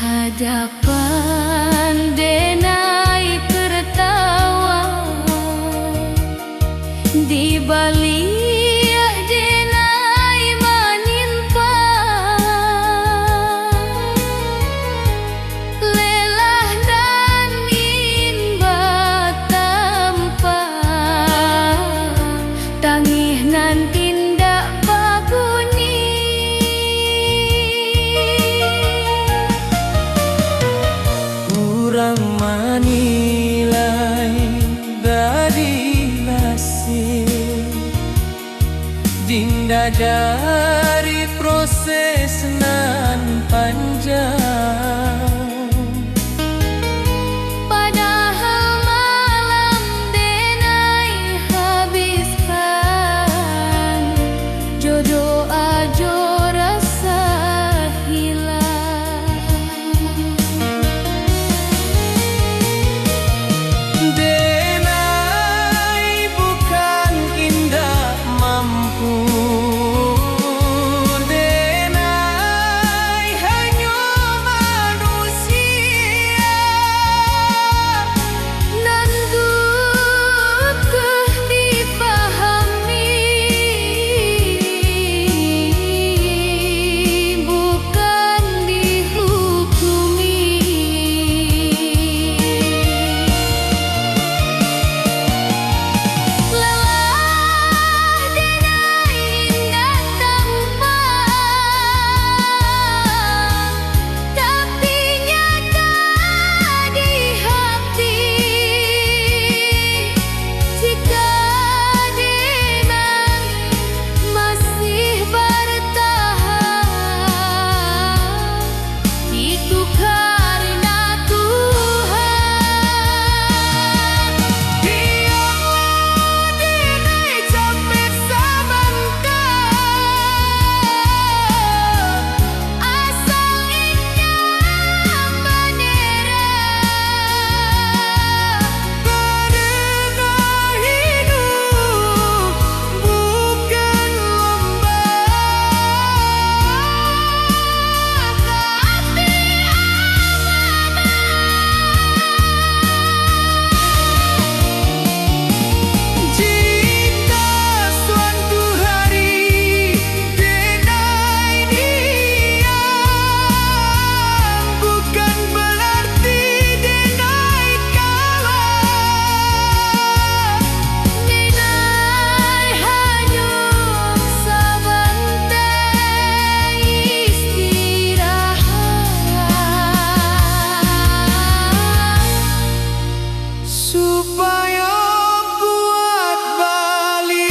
hadapan denai tertawa, di balik denai menimpa, lelah dan inba tanpa tangih nan tindak babunyi. Kurang menilai dari hasil dinda dari proses nan panjang. Padahal malam denai habiskan, jodoh ajo rasa hilang. Denai bukan indah mampu, denai hanya manusia Nan butuh dipahami, bukan dihukumi. Lelah denai indah tanpa, tapi nyata di hati. Jika denai masih bertahan, itu karena Tuhan. Biarlah denai capek sebentar, Asal indah menyerah. karena hidup bukan lomba. Jika suatu hari denai diam, bukan berarti denai kalah. Denai hanya sebentar istirahat, Supaya buat balian.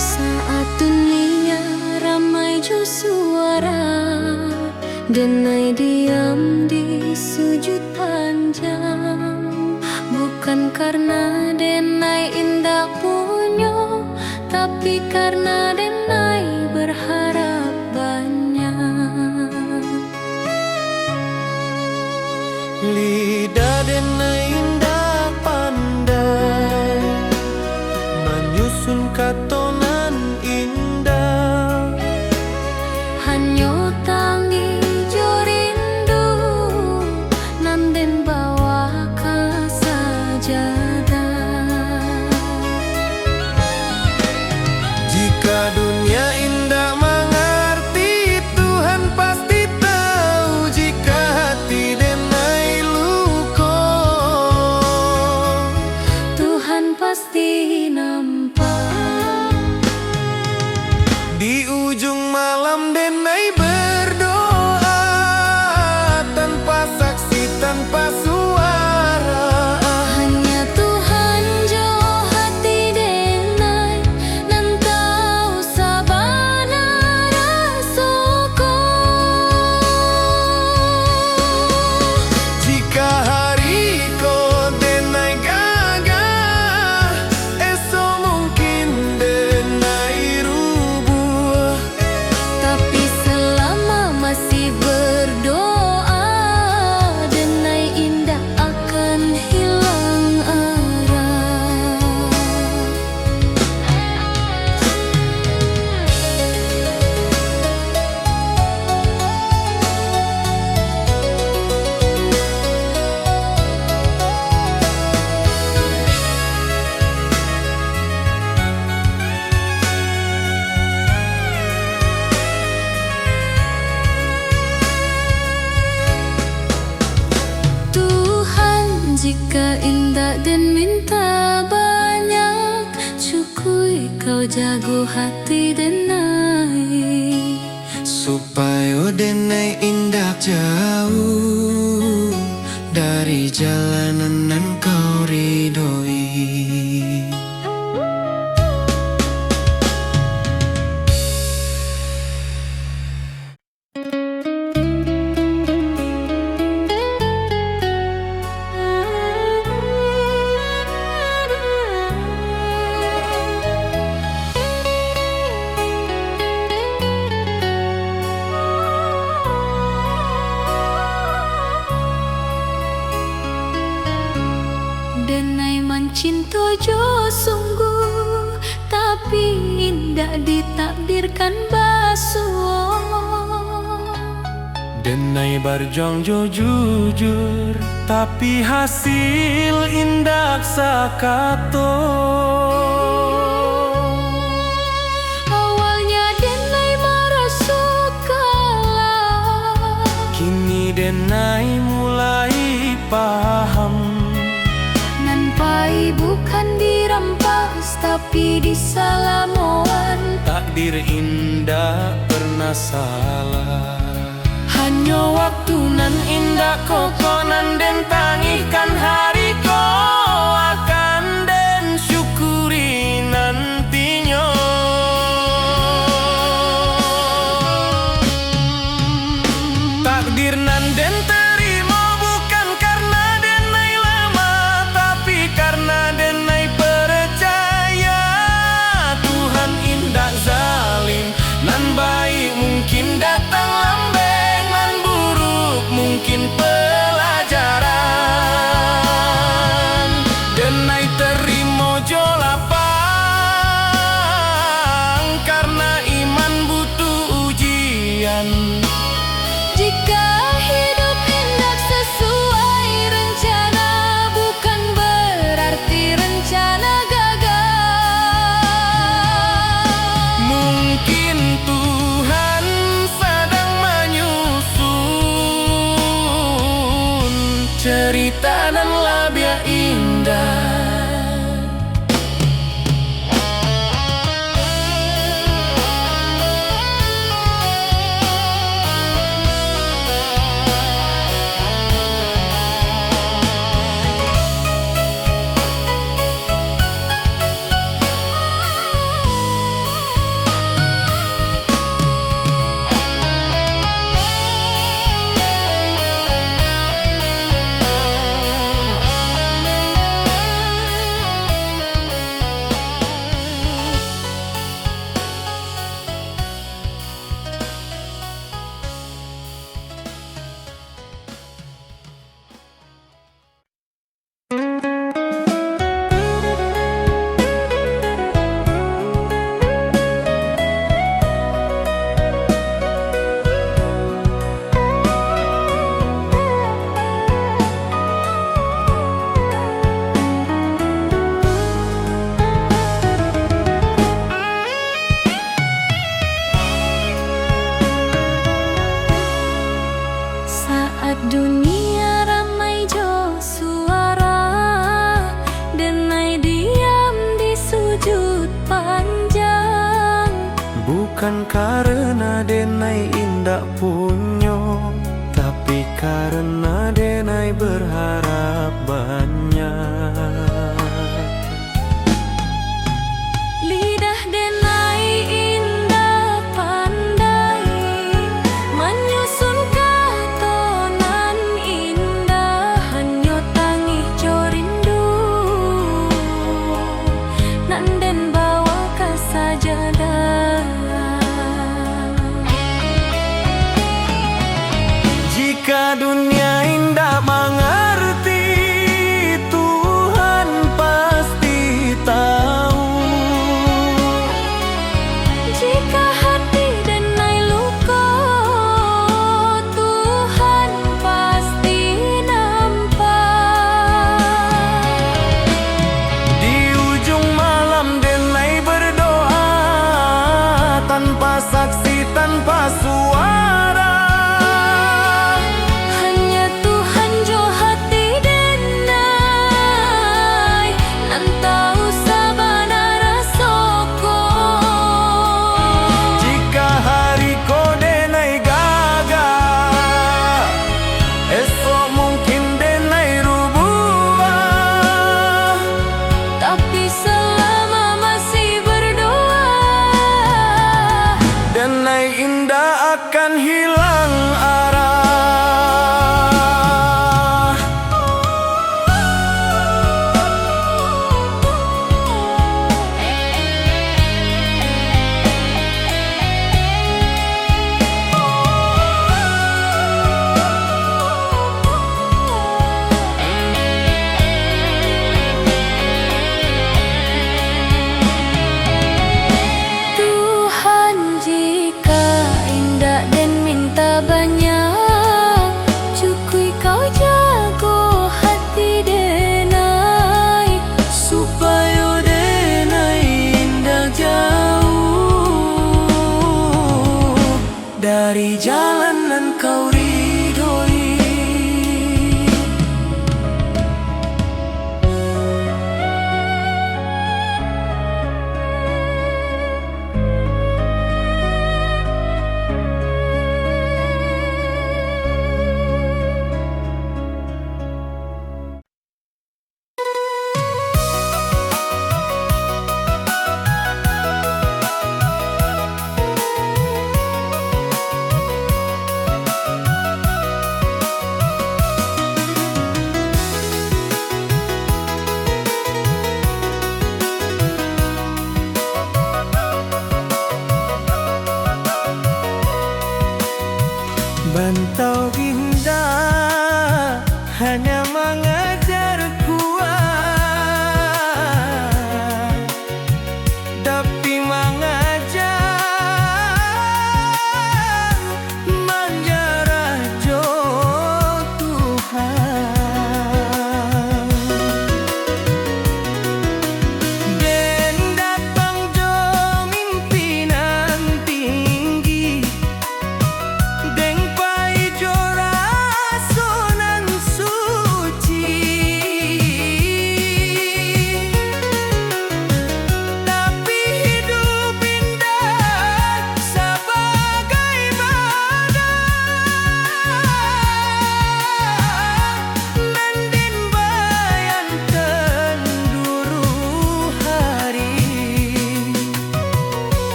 saat dunia ramai jo suara, denai diam di sujud panjang. Bukan karena denai indah punya, tapi karena denai berharap banyak. Lidah denai indah pandai menyusun katonan indah. Hanyo tangi jo rindu, nanden bawa ke sajadah. Jika dunia minta banyak, cukui kau jago hati Denai. Supaya Denai indah jauh dari jalanan nan kau ridhoi. Denai mencinta jo sungguh, tapi indah ditakdirkan basuh. Denai berjuang jo jujur, tapi hasil indah sakato. Awalnya Denai merasa kalah, Kini Denai mulai paham. Nampai bukan dirampas, tapi disalamoan. Takdir indah pernah salah. Hanya waktu nan indah kokonan den tangihkan hari ko akan den syukuri nantinya. Takdir nan den terima bukan karena Denai lama, tapi karena Denai percaya Tuhan indah zalim. Nan baik mungkin datang lambeng, nan buruk mungkin pelajaran. Denai terima jo lapang karena iman butuh ujian. Jika hidup indah sesuai rencana, bukan berarti rencana gagal. Mungkin Tuhan sedang menyusun cerita dan labia indah. Saat dunia ramai jo suara, Denai diam di sujud panjang. Bukan karena Denai indah punyo, tapi karena Denai berharap banyak. Lidah Denai indah pandai, menyusun katonan indah. Hanya tangih jo rindu, nan den bawa ke sajadah. Jika dunia indah mengerti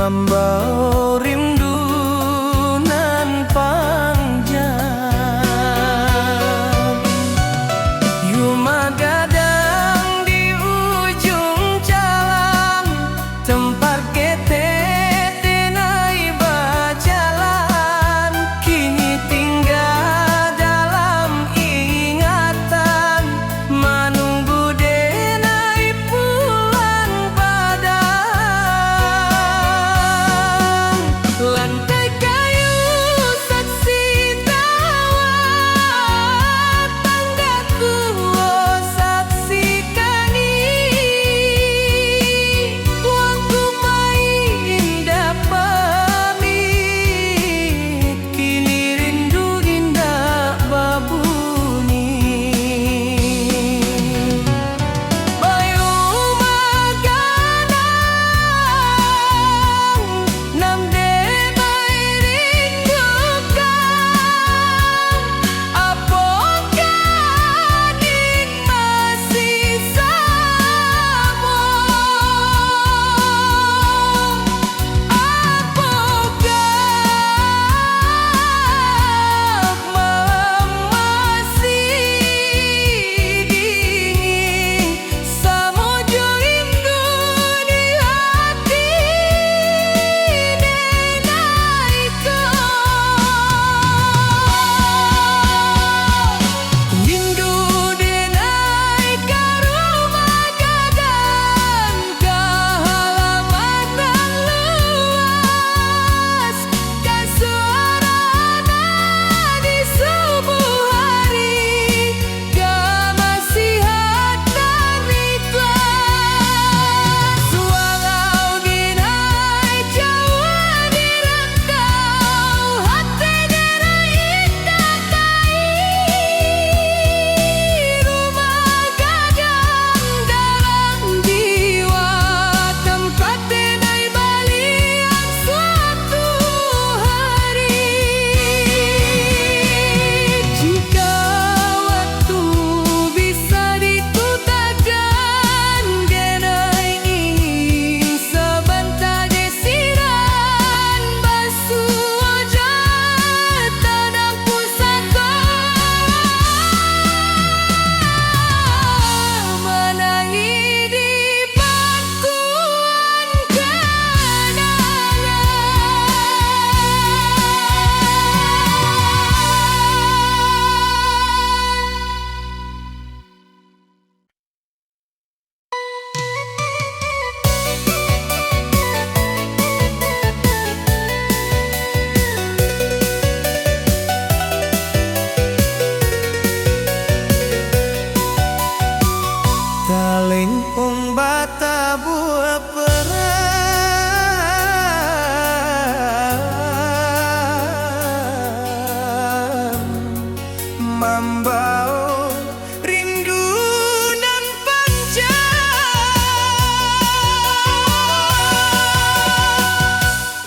Mambao rindu nan panjang, Yuma gadang di ujung jalan, tempat kita denai berjalan, kini tinggal dalam ingatan, menunggu denai pulang badan. Lantai kayu saksi tawa, tangga tua saksi kani, waktu main indah pamit, kini rindu indah babuni. Bayu maganang nam de bay rindukan, apakah ning masih sama? Apakah masih dingin samudra rindu di hati denai rindu denai ka rumah gadang, ka halaman nan luas, ka suarana di subuh hari, ka masihat nan ikhlas. Walau ginai jauh di rantau, hati denai indah rumah gadang dalam jiwa, tempat denai balian suatu hari. Jika waktu bisa diputakan, denai ingin sebentar desiran basuh wajah tanah pusaka, menangi di bangkuan kenangan. Talingkung bata buah perang, mambao rindu nan panjang,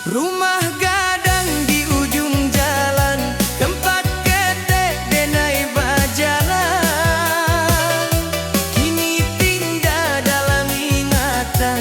rumah gadang di ujung jalan, tempat ketek denai berjalan, kini tinggal dalam ingatan,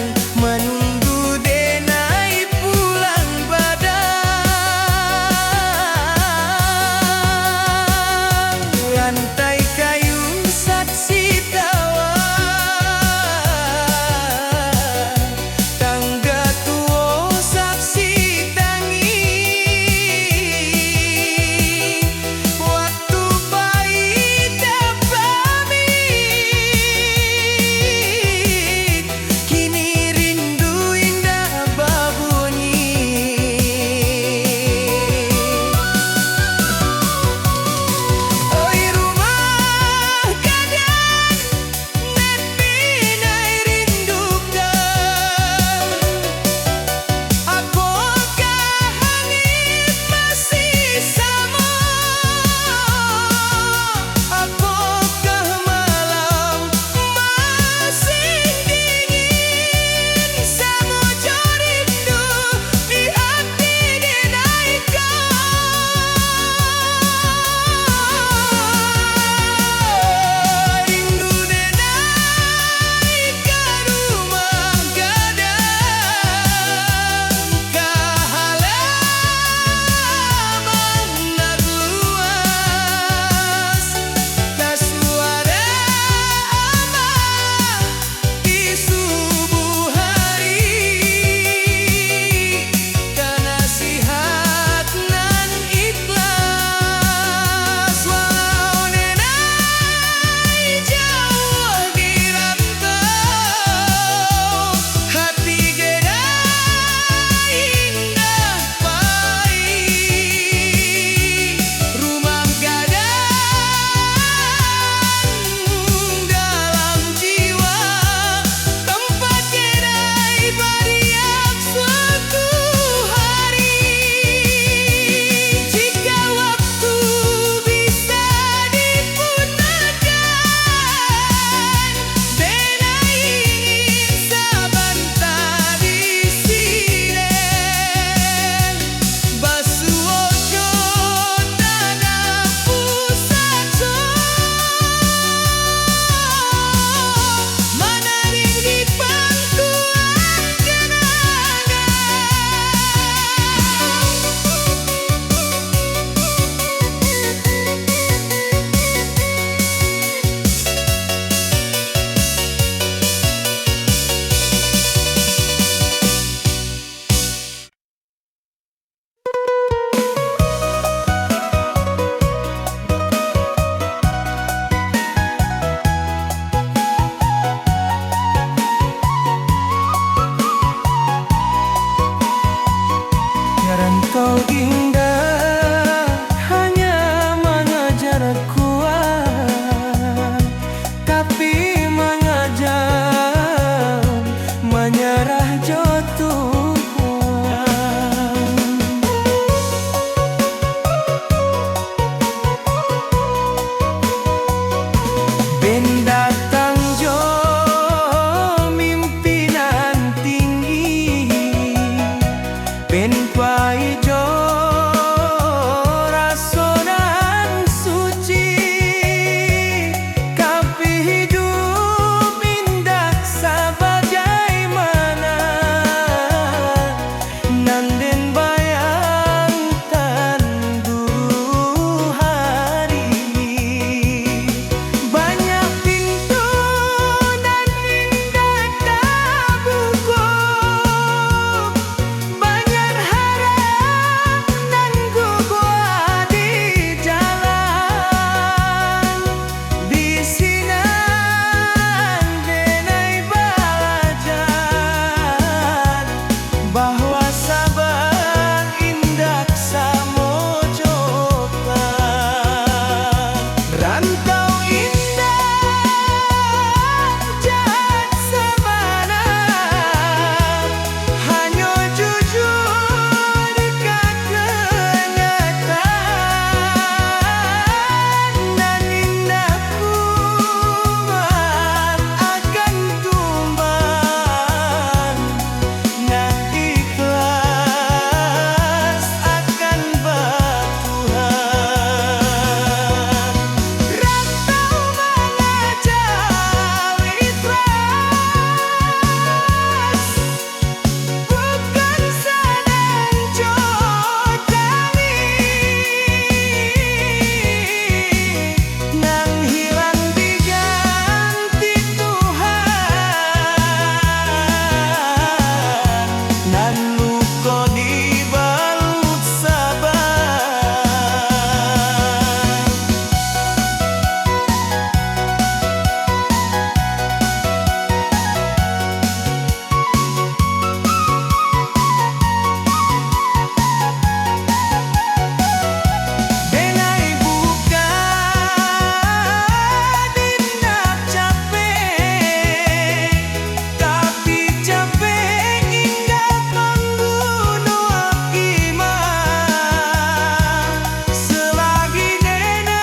menyerah jatuh. Ben datang jo mimpinan tinggi, ben pai jo rasonan suci, kapi hidup indah sabagaimana nanden bayang tan dulu hari. Banyak pintu dan indah terbuka, banyak harap dan gugah di jalan. Di sinan denai belajar bahwa sabar indah samo coklat. Rantau indah jahat sabana, hanya jujur dekat kenyataan. Dan indah kuat akan tumbang, nah ikhlas akan bertuhan. Rantau mengajau ikhlas, bukan sedang jodohi, nang hilang diganti Tuhan, nan luka dibalut sabar. Denai buka dindak capek, tapi capek hingga membunuh iman. Selagi denai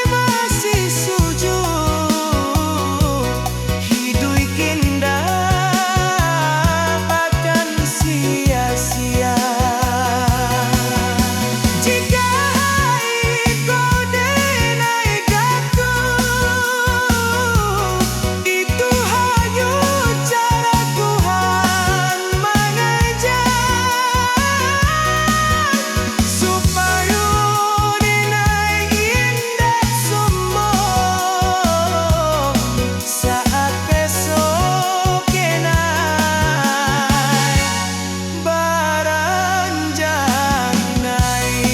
masih sujud, hidup indah akan sia-sia. Jika kau denai jatuh, itu hanya cara Tuhan mengajar, supaya denai indah sombong saat besok kenai beranjak naik.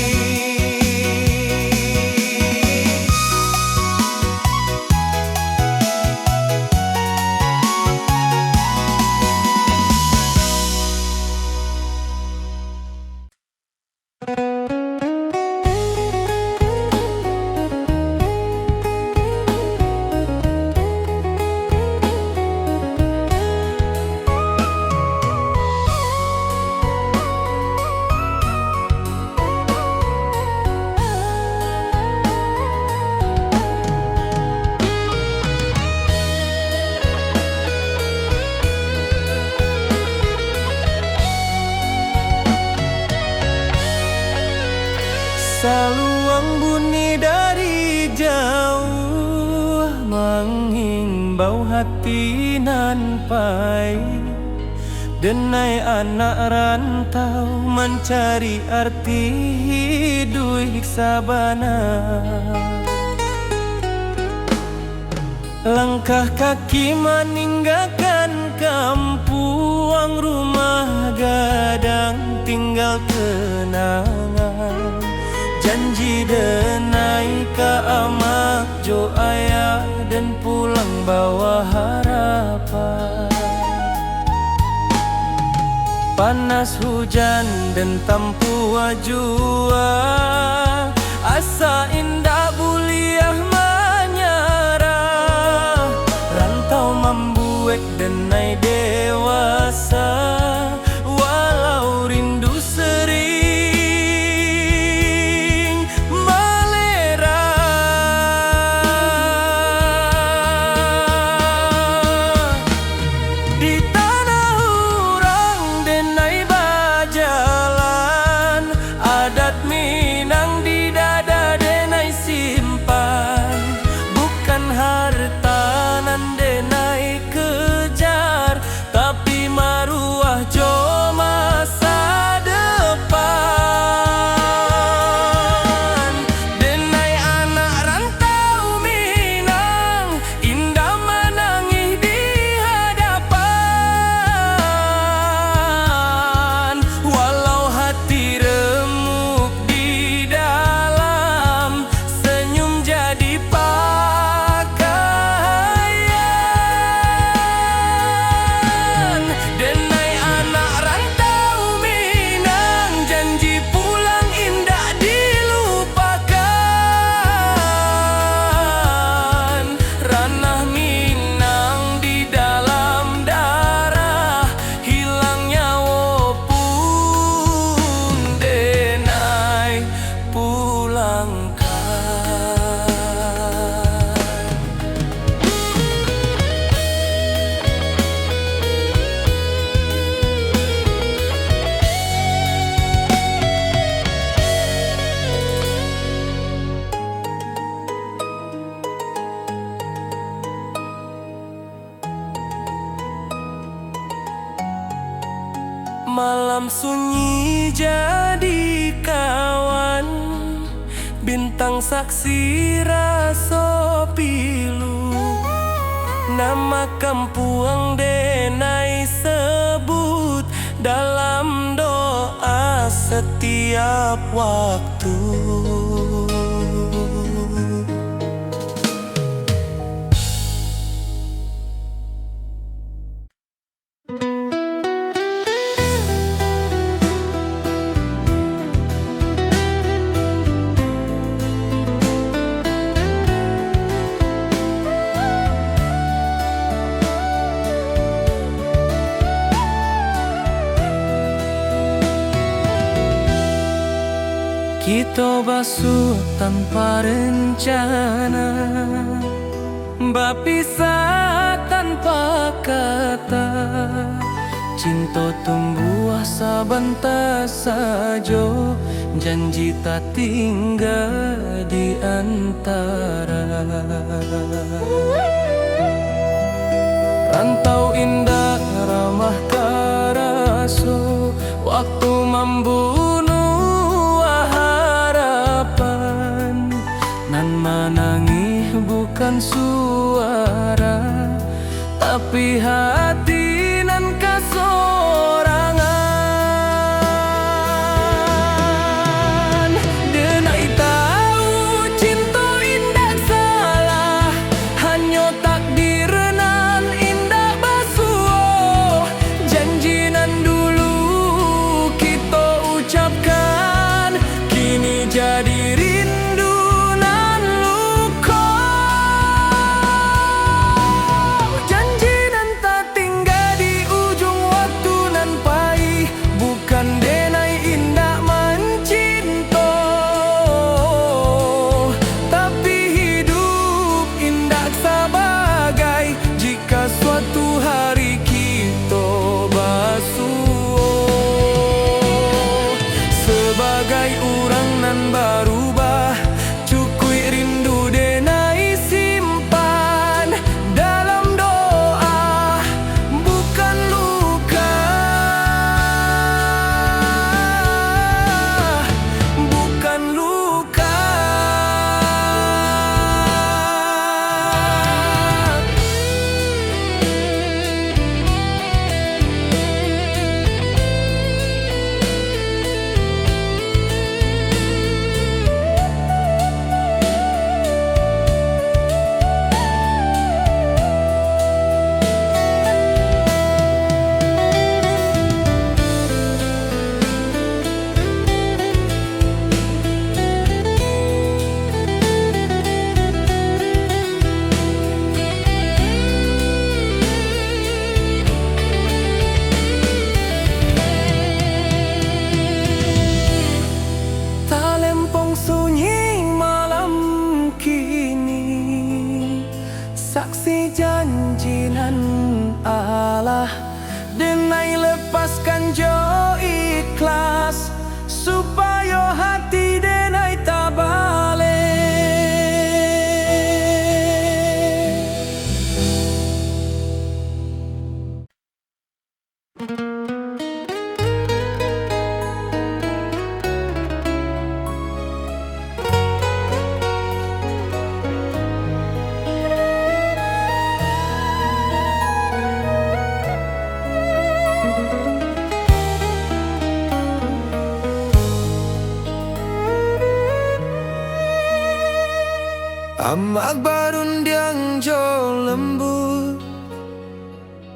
Saluang bunyi dari jauh, menghimbau hati nan pahit. Denai anak rantau mencari arti hidup sabana. Langkah kaki meninggalkan kampung, rumah gadang tinggal kenangan. Janji denai ke amak jo ayah dan pulang bawa harapan. Panas hujan dan tampu jua, asa indah buliah menyerah. Rantau membuat denai dewasa, walau rindu sering melera. Di tanah urang denai bajalan, adat Minang di dada denai simpan. Bukan harta nan denai kejar, tapi maruah jo masa depan. Denai anak rantau Minang, indah menangis di hadapan. Walau hati remuk di dalam, senyum jadi pakaian. Denai anak rantau Minang, janji pulang indah dilupakan. Ranah Minang di dalam darah, hilang nyawa pun denai pulangkan. Malam sunyi jadi kawan, bintang saksi raso pilu. Nama kampuang denai sebut dalam doa setiap waktu. Kita basuh tanpa rencana, berpisah tanpa kata. Cinta tumbuh sabentar saja, janji tak tinggal di antara. Rantau indah ramah karasu, waktu membunuh harapan. Nan menangis bukan suara, tapi hati nan kasorangan. Denai tahu cinta indah salah, hanya takdir nan indah salah, denai lepaskan jo ikhlas, supaya hati denai tak balik. Amak barundiang jo lembut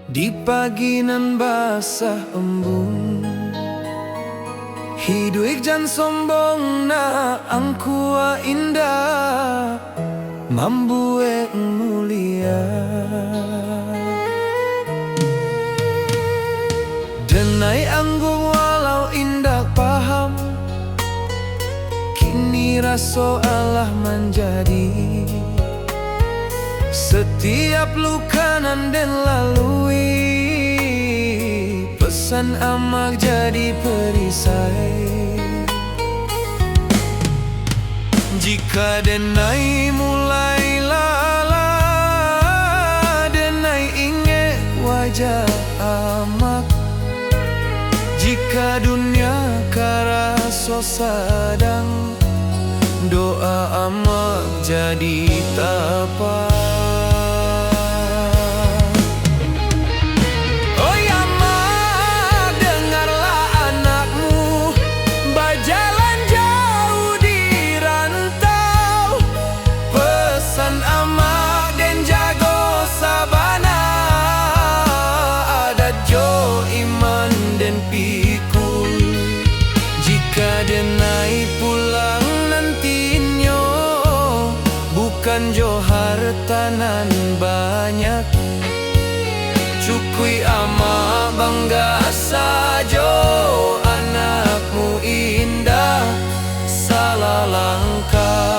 di pagi nan basah embun, hidup jan sombong na angkua indah mambuek mulia. Denai anggung walau indah paham, kini raso Allah menjadi. Setiap luka nan den lalui, pesan amak jadi perisai. Jika denai mulai lala, denai ingat wajah amak. Jika dunia karaso sadang, doa amak jadi tapak. Oh ya mak, dengarlah anakmu berjalan jauh di rantau. Pesan amak den jago sabana, adat jo iman den pikul. Jika denai pulang nantinya, bukan jo hartanan banyak, cukui ama bangga sajo anakmu indah salah langkah.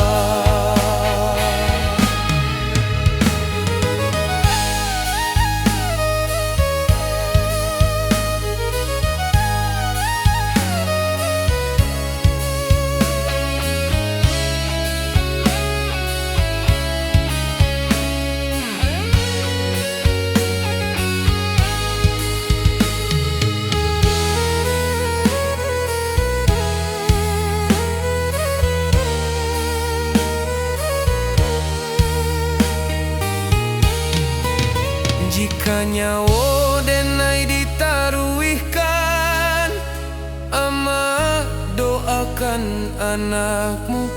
Jika nyawa denai ditaruhkan, amak doakan anakmu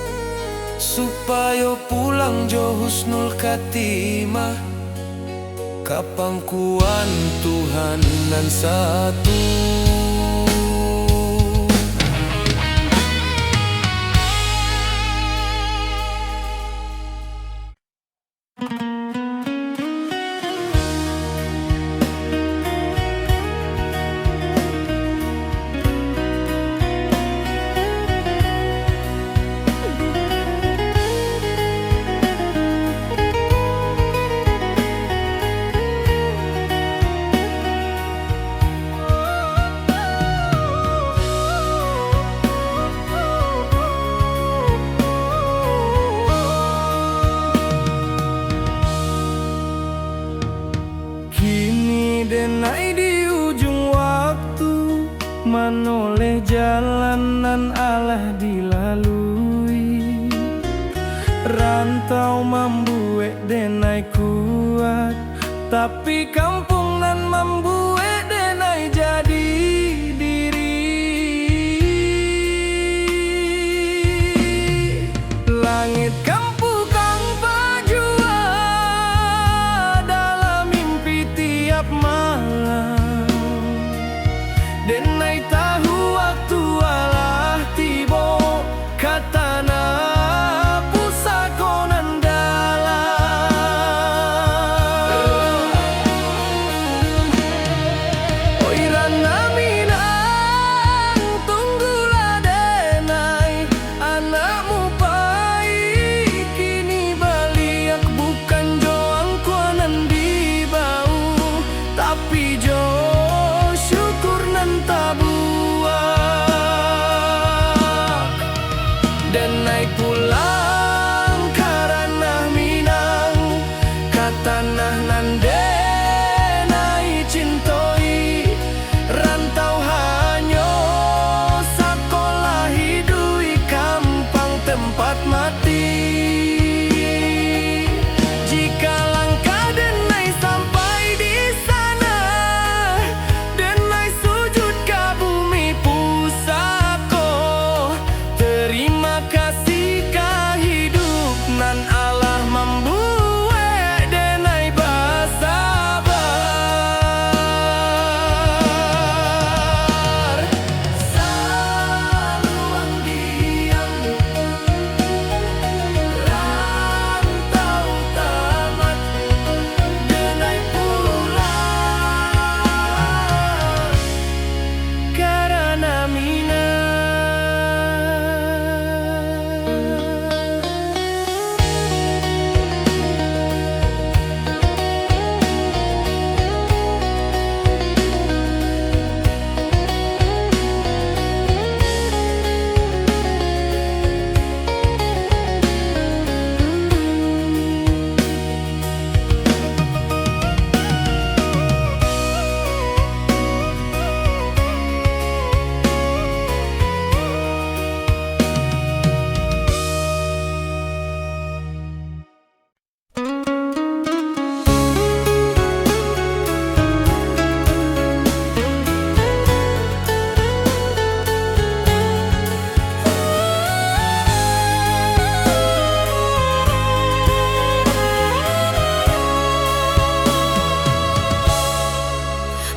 supaya pulang jo husnul khatimah, kapangkuan Tuhan nan satu. Denai di ujung waktu, manoleh jalanan Allah dilalui. Rantau membuat denai kuat, tapi kampung nan membuat denai jadi diri. Langit kampung kang berjuang dalam mimpi tiap malam. Denai tahu waktu Allah tiba, katana pusakonan dalam. Oi rana minang, tunggulah denai, anakmu pai kini baliak, bukan joang kuanan di bau, tapi jo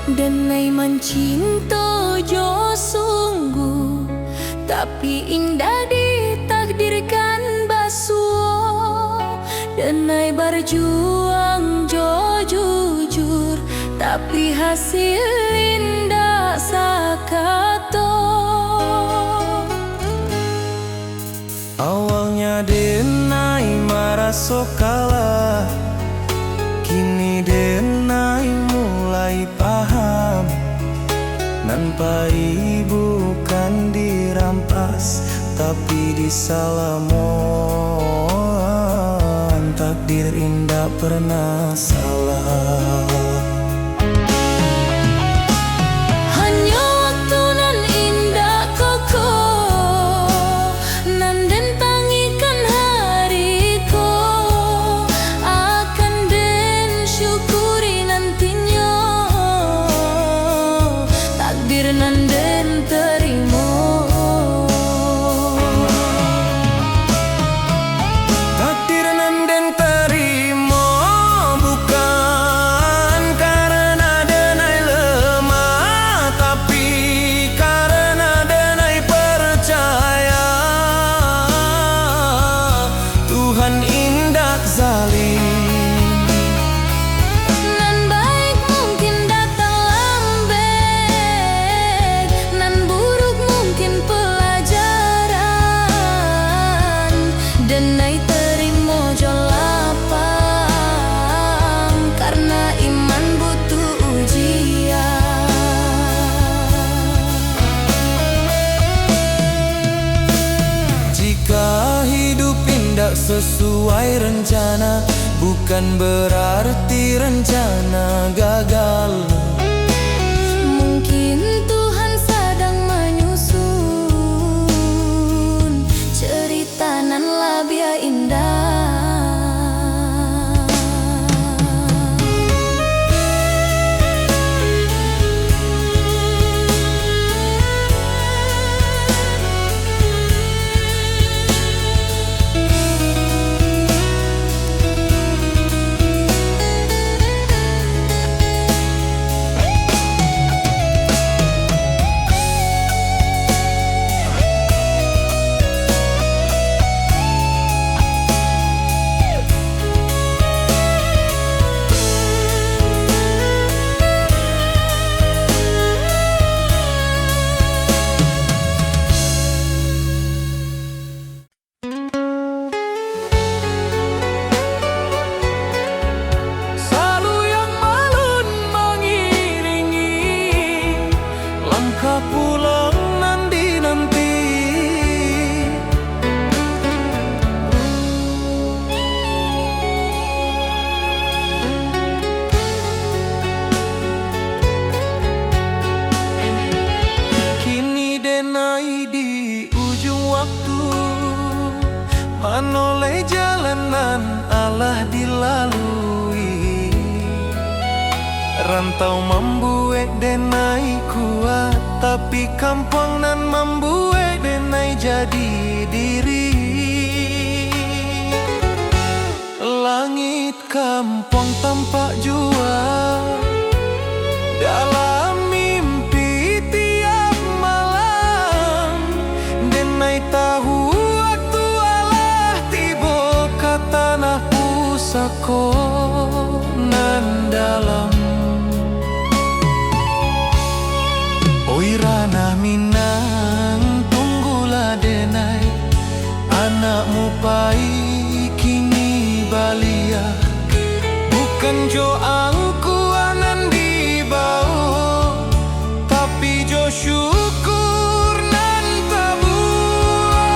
Denai mencinta jo sungguh, tapi indah ditakdirkan basuh. Denai berjuang jo jujur, tapi hasil indah sakato. Awalnya Denai merasa kalah, kini Denai mulai paham. Nampai bukan dirampas, tapi disalamon. Takdir indah pernah salah. Hanya waktu nan indah koko, nan den tangikan hariku, akan den syukuri nantinya. Takdir nan den terima, Takdir nan den terima, bukan karena Denai lemah, tapi karena Denai percaya Tuhan indah zalim. nan baik mungkin datang lambat, nan buruk mungkin pelajaran. Denai terima jo lapang, karena iman butuh ujian. Jika hidup indah sesuai rencana, bukan berarti rencana gagal. Mungkin Tuhan sedang menyusun cerita nan labia indah. Selalu yang malun mengiringi langkah pulang nanti. Kini Denai di ujung waktu, menoleh jalanan Allah dilalui. Rantau membuat Denai kuat, tapi kampung nan membuat Denai jadi diri. Langit kampung tampak jua dalam mimpi tiap malam. Denai tahu waktu Allah tiba ke tanah pusaka nan dalam. Oi ranah Minang, tunggulah Denai, anakmu pai kini balia. Bukan jo angkuanan di bawah, tapi jo syukur nan tabuah.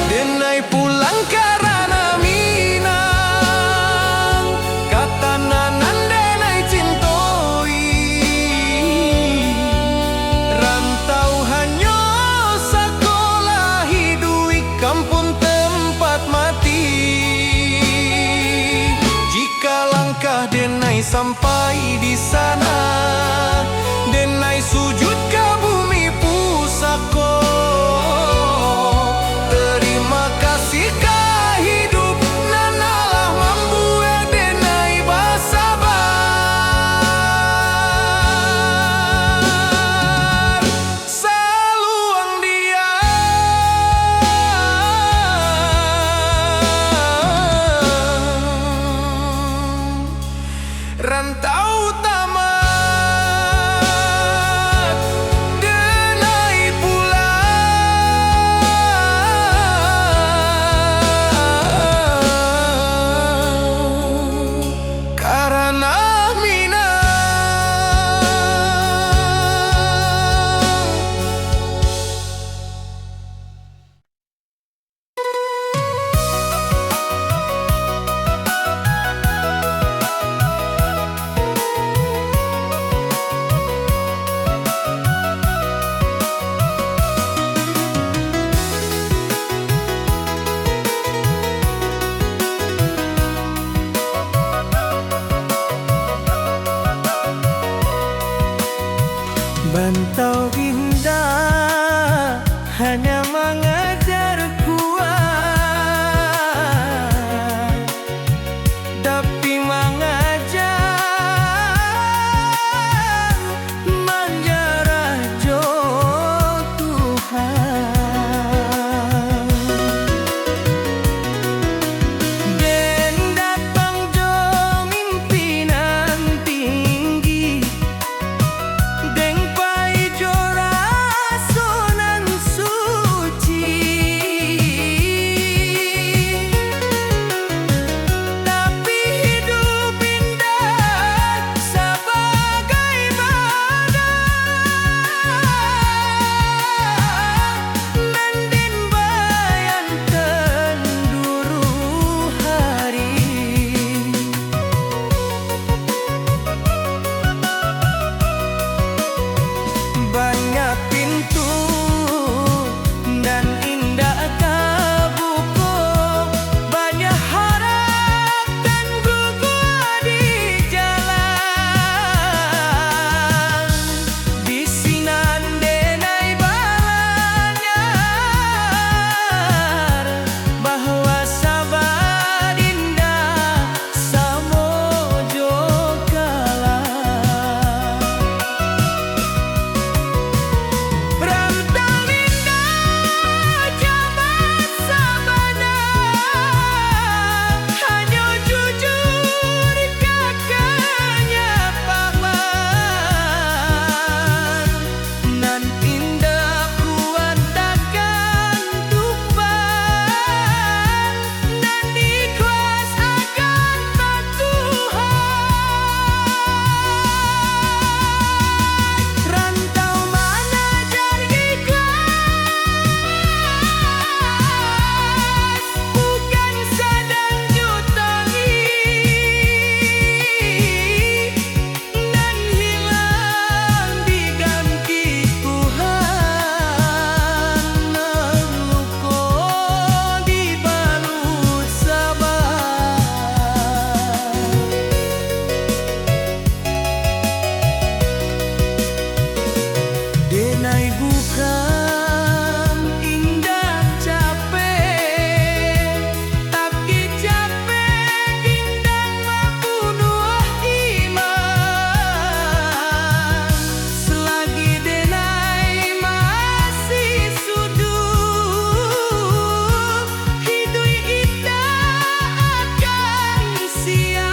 Denai pulang karena Minang, kata nanan Denai cintoi. Rantau hanya sekolah hidui kampung tempat mati. Jika langkah Denai sampai di sana, Denai sujud ke bumi pusaka. Terima kasih ke hidup nan Allah membuat Denai bahagia. rantau tamat denai pulang karena Bantau indah hanya mengejar kuat, tapi mengajar menjarah jo Tuhan. Den datang jo mimpinan tinggi, deng banyak pintu dan indah kabuku, banyak harap dan gugur di jalan. Di sinan denai balanyar bahwa sabar indah samojo kalah. Denai bukan indah capek, tapi capek indah membunuh iman. Selagi denai masih sudut, hidup kita akan sia-sia.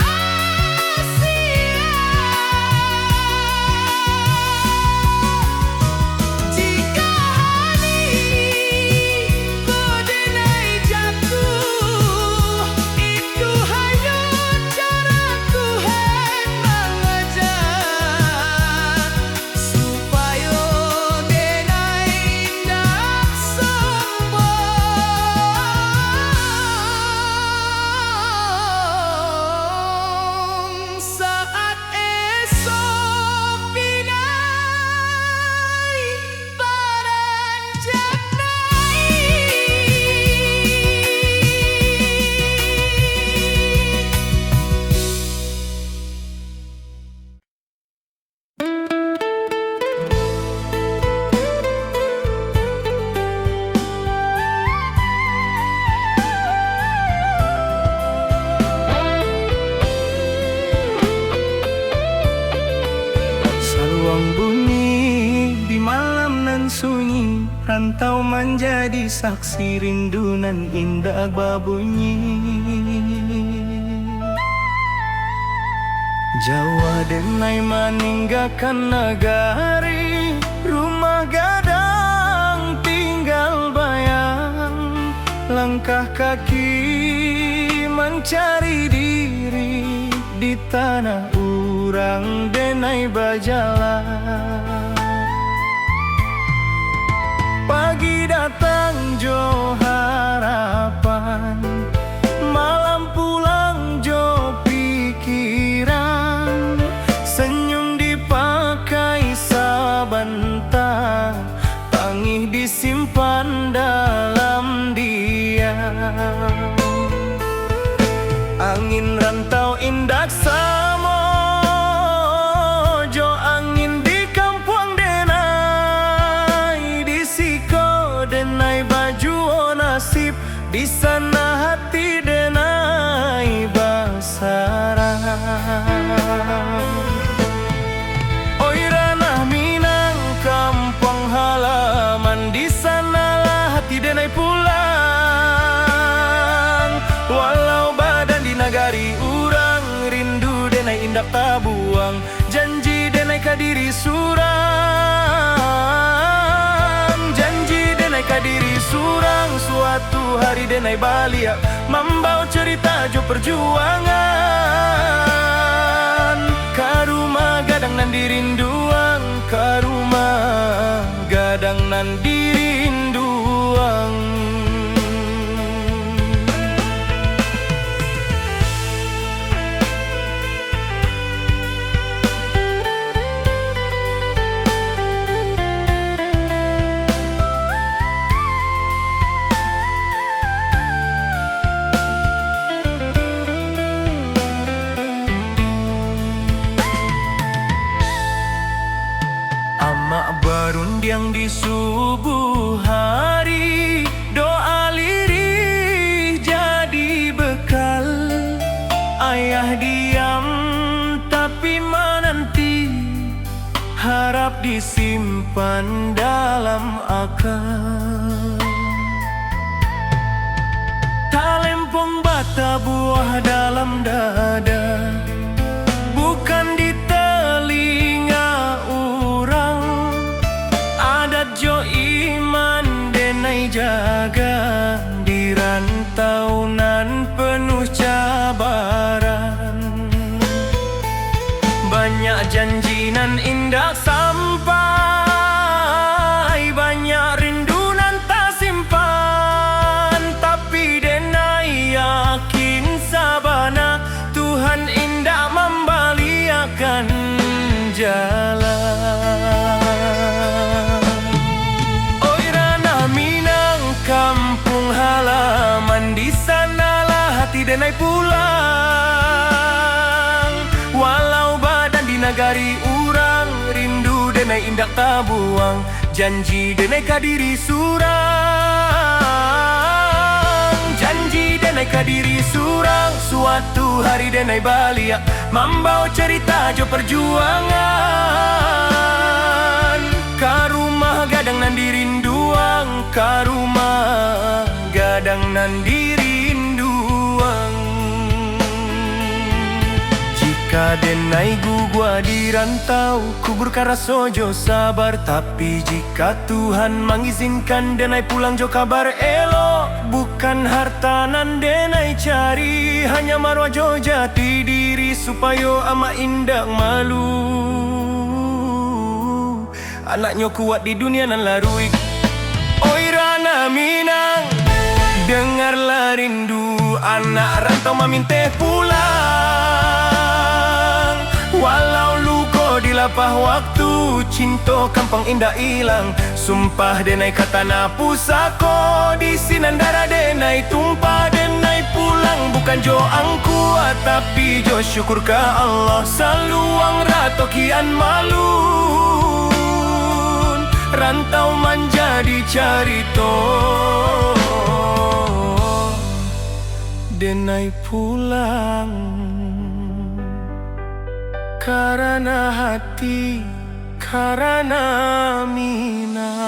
Rantau menjadi saksi rindu nan indah babunyi. Jawa denai meninggalkan negari, rumah gadang tinggal bayang, langkah kaki mencari diri di tanah urang denai bajalan. Pagi datang jo harapan, malam pulang jo pikiran, senyum dipakai sabanta, tangih disimpan dalam diam. Angin rantau indak samo, jo angin di kampung denai, di siko denai baju o nasib, di sana hati denai basarang. Oi ranah Minang kampung halaman, di sanalah hati denai pulang. Walau badan di nagari urang, rindu denai indak tabuang, janji denai kadiri surang. Janji denai kadiri surang, suatu hari denai balia, membawa cerita jo perjuangan. Karuma gadang nan dirinduang, karuma gadang nan dirinduang. Amak barundiang di subuh hari, doa lirih jadi bekal. Ayah diam tapi menanti, harap disimpan dalam akal. Talempong bata buah dalam dada, bukan di telinga urang. Adat jo iman denai jaga, di rantau nan penuh cabaran. Banyak janji nan indah sampai, banyak rindu nan tak simpan. Tapi denai yakin sabana, Tuhan indah membaliakan jalan. Oi ranah Minang kampung halaman, di sanalah hati denai pulang. Walau badan di nagari urang, rindu denai indak tabuang, janji denai kadiri surang. Janji denai kadiri surang, suatu hari denai balia, membawa cerita jo perjuangan. Karumah gadang nan dirinduang, karumah gadang nan dirinduang. Jika denai gugua di rantau, kubur karaso jo sabar. Tapi jika Tuhan mengizinkan denai pulang jo kabar elo, bukan harta nan denai cari, hanya marwah jo jati diri, supaya ama indak malu. Anaknya kuat di dunia nan larui. Oi ranah Minang, dengarlah rindu anak rantau maminteh pulang. Walau luko di lapah waktu, cinta kampung indah hilang. Sumpah denai kata na pusako, di sinan darah denai tumpah. Denai pulang bukan jo angku, tapi jo syukur ke Allah. Saluang rato kian malu, rantau menjadi carito. Denai pulang karena hati, karena Minang.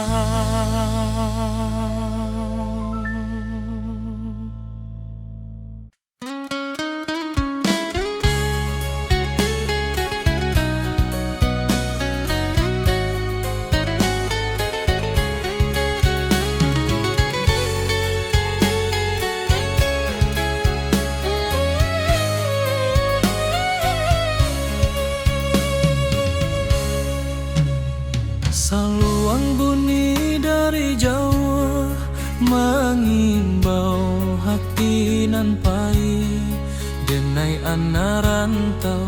anak rantau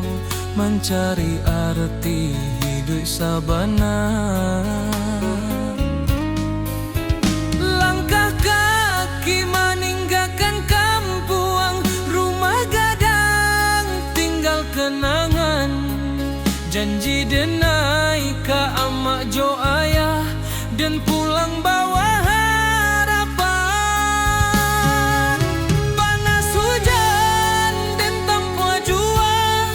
mencari arti hidup sabana. Langkah kaki meninggalkan kampung, rumah gadang tinggal kenangan. Janji denai ka amak jo ayah dan pulang bawa harapan. Panas hujan dan tanpa jua,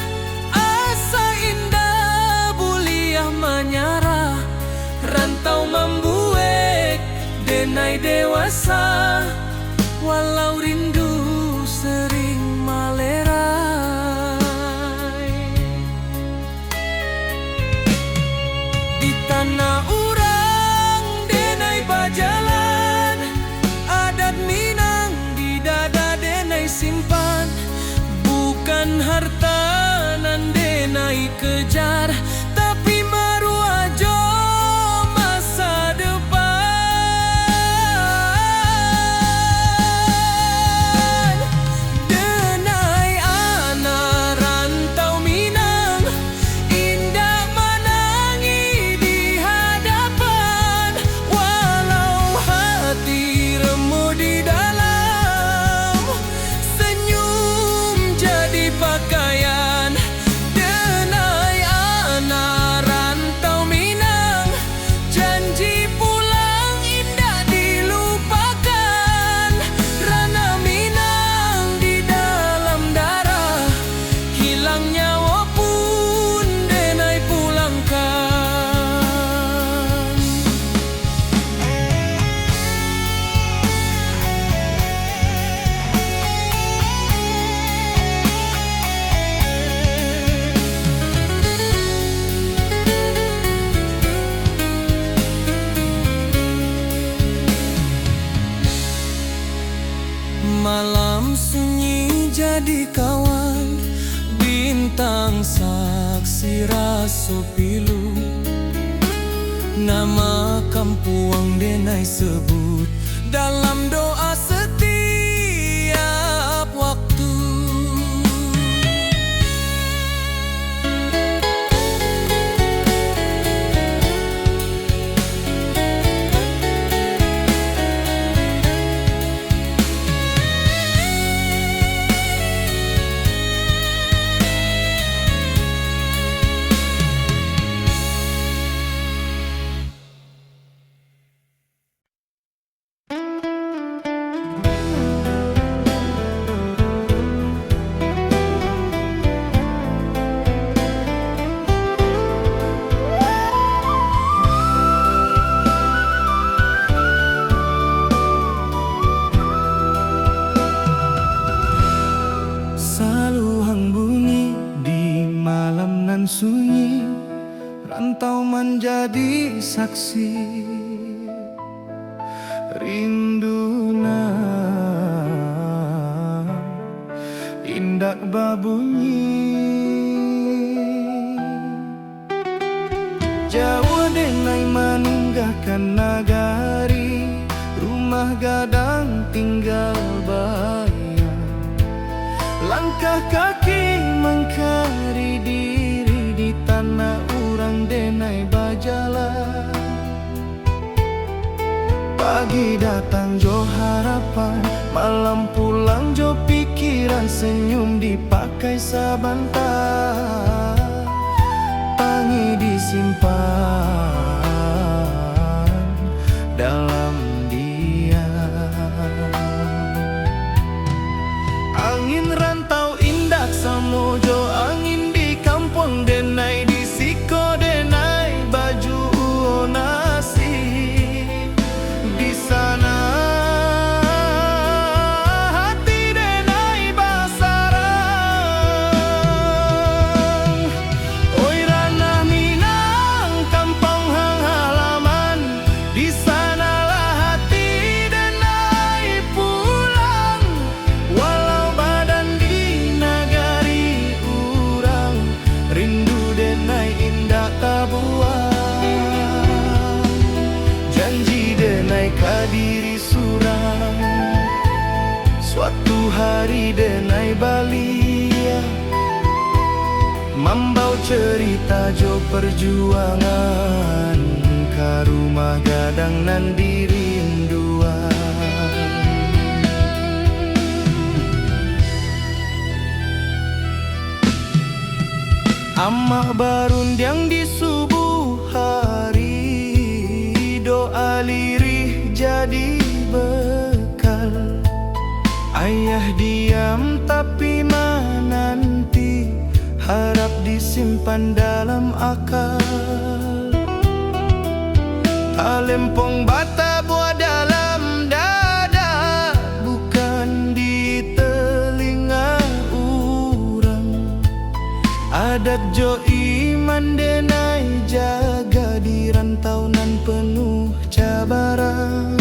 asa indah buliah menyarah. Rantau membuat denai dewasa, walau rindu sering malerai. Di tanah urang denai bajalan, adat Minang di dada denai simpan. Bukan harta nan denai kejar, tapi maruah jo masa depan. Denai anak rantau Minang, indah menangi di hadapan. Walau hati remuk di dalam, senyum jadi pakaian. Denai anak rantau Minang, janji pulang indah dilupakan. Rana Minang di dalam darah, hilang nyawa pun denai pulangkan. Malam sunyi jadi kawan, bintang saksi raso pilu. Nama kampung denai sebut dalam doa setiap waktu. Saluhang bunyi di malam nan sunyi, rantau menjadi saksi. Rinduna indak babunyi, Jawa denai meninggalkan nagari, rumah gadang tinggal bayang. Langkah kaki mengkari diri di tanah urang denai bajalan. Pagi datang jo harapan, malam pulang jo pikiran. Senyum dipakai sabantah, pangi disimpan dalam diam. Angin rantau indak samojo, angin di kampung denai di siko denai baju nasi. Di sana hati denai basarang. Oi ranah Minang kampung hang halaman, di sanalah hati denai pulang. Walau badan di nagari urang, rindu denai indah tabuang. Janji denai kadiri surang, suatu hari denai balia. Mambau cerita jo perjuangan ka rumah gadang nan dirinduan. Amah barundiang di subuh hari, doa lirih jadi bekal. Ayah diam tapi menanti, harap disimpan dalam akal. Talempong bata buah dalam dada, bukan di telinga urang. Adat jo iman denai jaga di rantau nan penuh cabaran.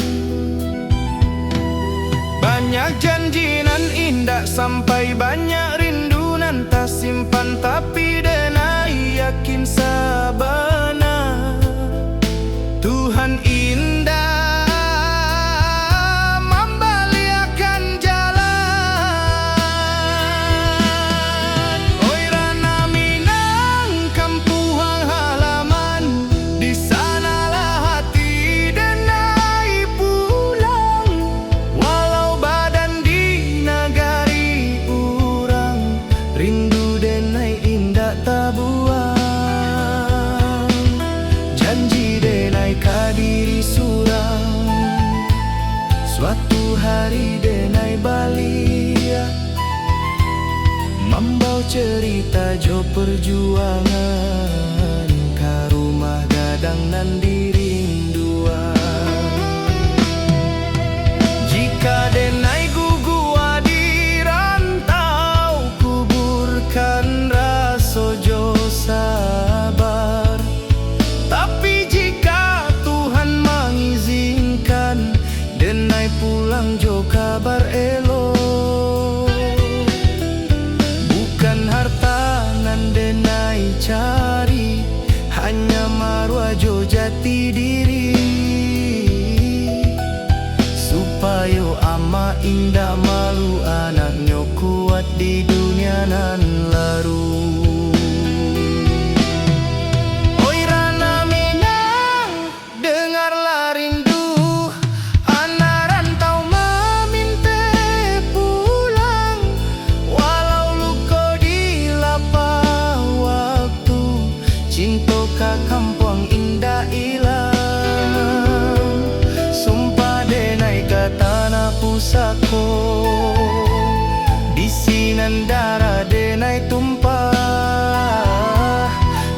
Banyak janji nan indah sampai banyak rindu nan tak simpan, tapi denai yakin sabana Tuhan indah membaliakan jalan. Oi Rana Minang kampung halaman, di sanalah hati denai pulang. Walau badan di nagari urang, rindu denai indah tak buang. Janji denai kadiri surang, suatu hari denai balia. Mambau cerita jo perjuangan ka rumah gadang nan dirinduan. Jika denai gugua di rantau, kuburkan raso jo sabar. Tapi jika Tuhan mengizinkan, denai pulang jo kabar elok. Bukan harta nan denai cari, hanya marwah jo jati diri. Supaya ama indah malu anaknya kuat di dunia nan laru. Oi Rana Minang, dengarlah rindu anak rantau meminta pulang. Walau luka di lapah waktu, cinta ka kampung indah ilang. Sumpah denai ka tanah pusako, di Sinandara denai tumpah.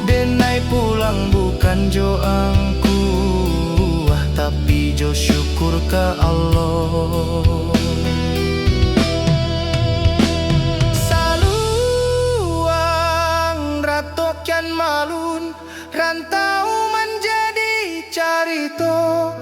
Denai pulang bukan jo angku, tapi jo syukur ke Allah. Saluang ratokan malun, rantau menjadi carito.